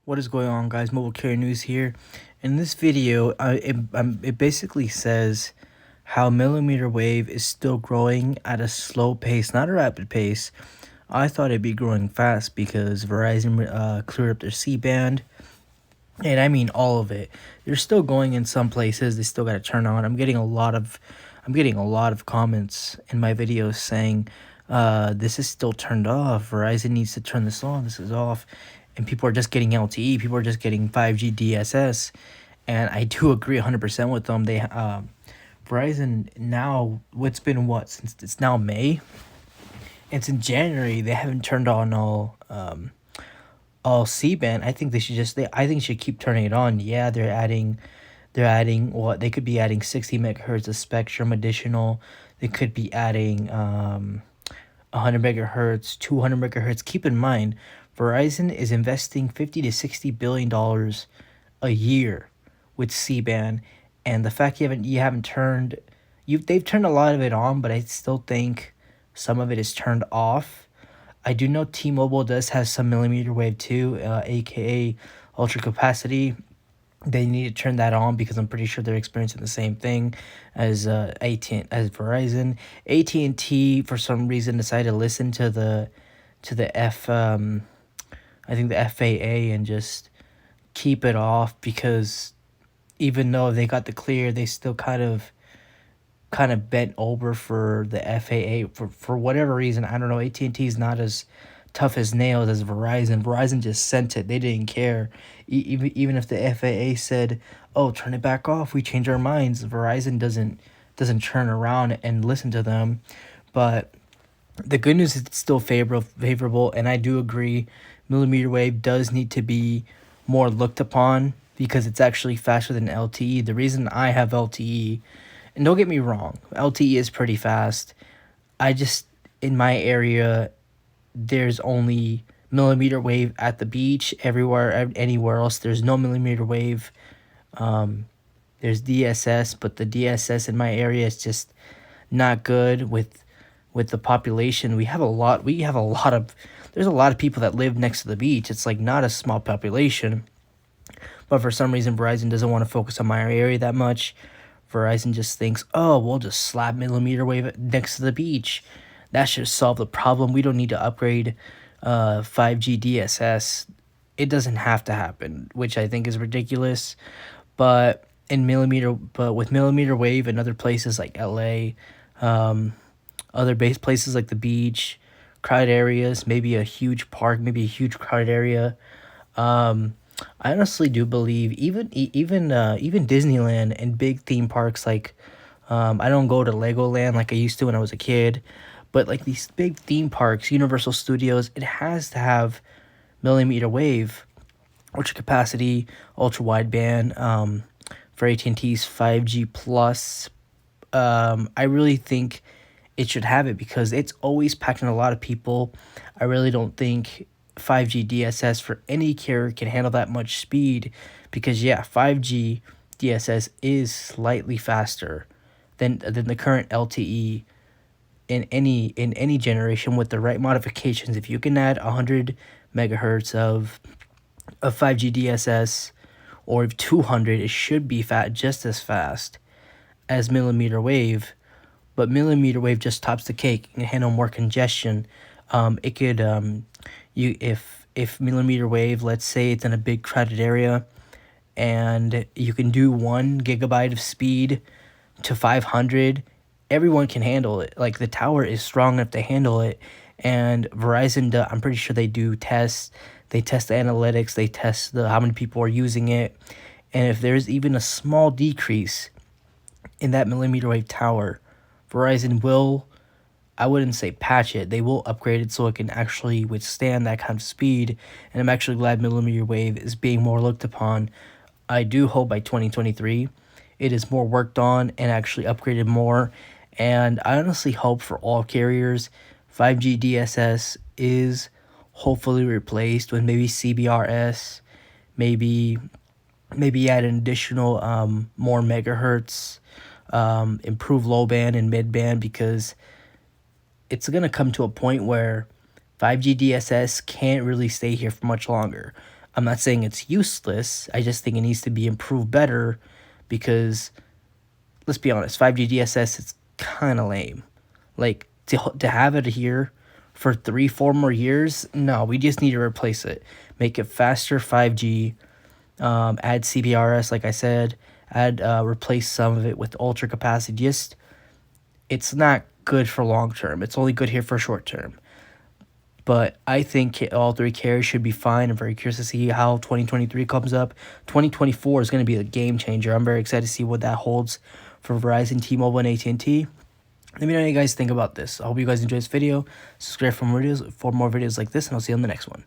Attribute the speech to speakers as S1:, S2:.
S1: What is going on, guys? Mobile Carrier News here. In this video, it basically says how millimeter wave is still growing at a slow pace, not a rapid pace. I thought it'd be growing fast because Verizon cleared up their C-band, and I mean all of it. They're still going in some places. They still got to turn on. I'm getting a lot of comments in my videos saying, this is still turned off. Verizon needs to turn this on. This is off. And people are just getting LTE. People are just getting 5G DSS. And I do agree 100% with them. Verizon now, what's been what? Since it's now May? It's in January. They haven't turned on all C-band. I think I think should keep turning it on. Yeah, they're adding what they could be adding 60 megahertz of spectrum additional. They could be adding 100 megahertz, 200 megahertz. Keep in mind, Verizon is investing 50 to 60 billion dollars a year with C-band, and the fact they've turned a lot of it on, but I still think some of it is turned off. I do know T-Mobile does have some millimeter wave too, aka ultra capacity. They need to turn that on because I'm pretty sure they're experiencing the same thing as as Verizon. AT&T for some reason decided to listen to the I think the FAA and just keep it off, because even though they got the clear, they still kind of bent over for the FAA for whatever reason. I don't know. AT&T is not as tough as nails as Verizon. Verizon just sent it. They didn't care. Even if the FAA said, "Oh, turn it back off. We change our minds." Verizon doesn't turn around and listen to them. But the good news is it's still favorable, and I do agree. Millimeter wave does need to be more looked upon because it's actually faster than LTE. The reason I have LTE, and don't get me wrong, LTE is pretty fast. In my area, there's only millimeter wave at the beach. Anywhere else, there's no millimeter wave. There's DSS, but the DSS in my area is just not good with the population. There's a lot of people that live next to the beach. It's like not a small population. But for some reason, Verizon doesn't want to focus on my area that much. Verizon just thinks, oh, we'll just slap millimeter wave next to the beach. That should solve the problem. We don't need to upgrade 5G DSS. It doesn't have to happen, which I think is ridiculous. But with millimeter wave in other places like LA, other base places like the beach, crowded areas, maybe a huge park, maybe a huge crowded area. I honestly do believe even Disneyland and big theme parks like I don't go to Legoland like I used to when I was a kid, but like these big theme parks, Universal Studios, it has to have millimeter wave, ultra capacity, ultra wideband. For AT&T's 5G plus, I really think it should have it because it's always packing a lot of people. I really don't think 5G DSS for any carrier can handle that much speed, because 5G DSS is slightly faster than the current LTE in any generation with the right modifications. If you can add 100 megahertz of 5G DSS, or if 200, it should be just as fast as millimeter wave. But millimeter wave just tops the cake and handle more congestion. It could if millimeter wave, let's say it's in a big crowded area, and you can do 1 gigabyte of speed to 500, everyone can handle it. Like, the tower is strong enough to handle it. And Verizon, I'm pretty sure they do tests. They test the analytics. They test how many people are using it. And if there's even a small decrease in that millimeter wave tower, Verizon will, I wouldn't say patch it, they will upgrade it so it can actually withstand that kind of speed. And I'm actually glad millimeter wave is being more looked upon. I do hope by 2023 it is more worked on and actually upgraded more. And I honestly hope for all carriers 5G DSS is hopefully replaced with maybe CBRS, maybe add an additional more megahertz, improve low band and mid band, because it's going to come to a point where 5G DSS can't really stay here for much longer. I'm not saying it's useless. I just think it needs to be improved better because let's be honest, 5G DSS is kind of lame. Like to have it here for 3, 4 more years, no, we just need to replace it. Make it faster 5G. Add CBRS, like I said. Replace some of it with ultra capacity. Just it's not good for long term. It's only good here for short term. But I think all three carriers should be fine. I'm very curious to see how 2023 comes up. 2024 is going to be a game changer. I'm very excited to see what that holds for Verizon, T-Mobile, and AT&T. Let me know what you guys think about this. I hope you guys enjoyed this video. Subscribe for more videos like this, and I'll see you on the next one.